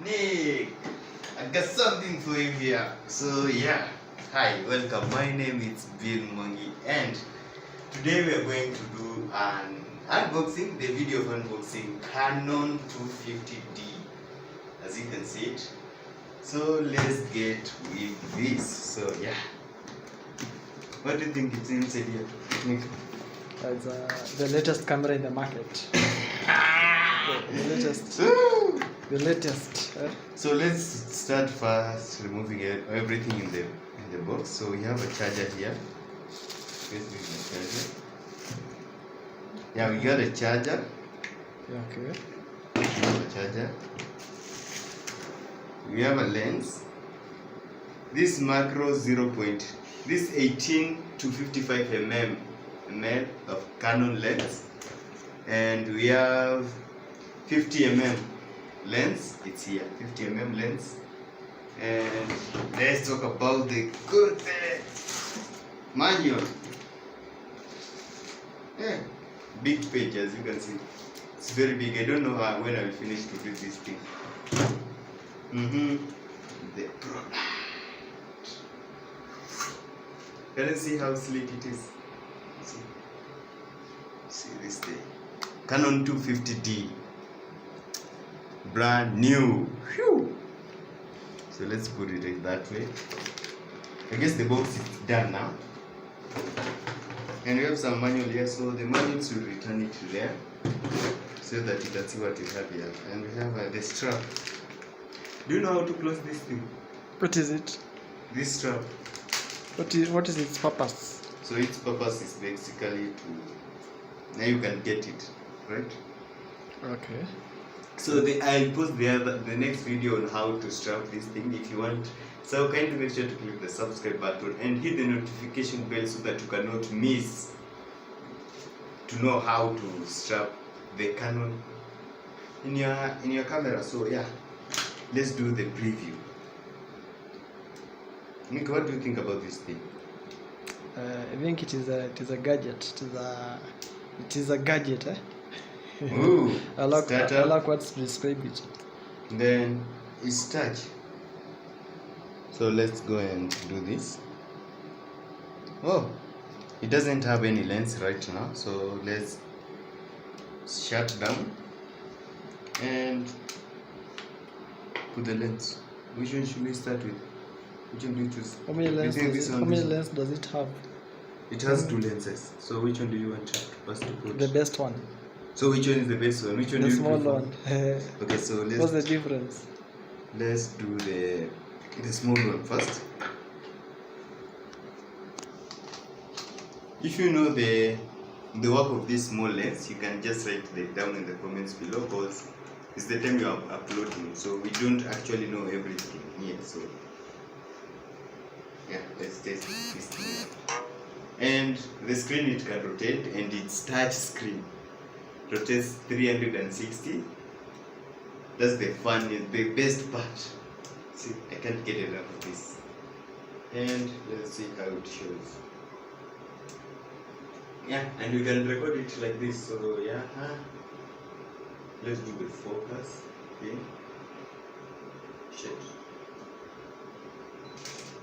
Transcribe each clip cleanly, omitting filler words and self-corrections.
Nick, I got something for you here. So yeah, hi, welcome. My name is billmwangi, and today we are going to do an unboxing, the video of unboxing Canon 250D, as you can see it. So let's get with this. So yeah, what do you think it's inside here, Nick? It's the latest camera in the market. The latest. So let's start first removing everything in the box. So we have a charger here. This is the charger. Yeah, we got a charger. Okay. We have a charger. We have a lens. This macro 0. This 18 to 55 mm of Canon lens, and we have 50 mm lens. It's here, 50 mm lens. And let's talk about the good manual. Yeah, big page, as you can see. It's very big. I don't know when I will finish to read this thing. The product. Can you see how sleek it is? See this thing. Canon 250D. Brand new. Whew. So let's put it that way. I guess the box is done now. And we have some manual here, so the manuals will return it to there so that you can see what we have here. And we have the strap. Do you know how to close this thing? What is it? This strap. What is its purpose? So its purpose is basically to, now you can get it, right? Okay. So I'll post the next video on how to strap this thing if you want. So kindly make sure to click the subscribe button and hit the notification bell so that you cannot miss to know how to strap the Canon in your camera. So yeah, let's do the preview. Nick, what do you think about this thing? I think it is a gadget. It is a gadget, eh? Ooh, I like what's described it. Then it's touch. So let's go and do this. Oh, it doesn't have any lens right now, so let's shut down and put the lens. Which one should we start with? Which one do you choose? How many lenses does it have? It has two lenses. So which one do you want us to put? The best one. So which one is the best one? Which one the do you small prefer? one. Okay, so let's. What's the difference? Let's do the small one first. If you know the work of this small lens, you can just write it down in the comments below, because it's the time you are uploading, so we don't actually know everything here. So yeah, let's test this thing out. And the screen, it can rotate, and it's touch screen. Rotates 360. That's the fun, the best part. See, I can't get enough of this. And let's see how it shows. Yeah, and we can record it like this. So yeah, let's do the focus. Okay. Shit.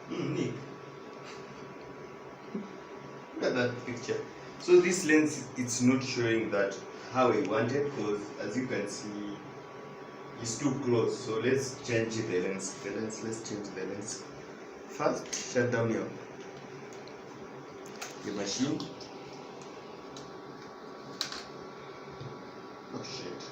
Nick. Look at that picture. So this lens, it's not showing that how I wanted, because as you can see, it's too close. So let's change the lens. Let's change the lens. First, shut down your machine. Oh shit.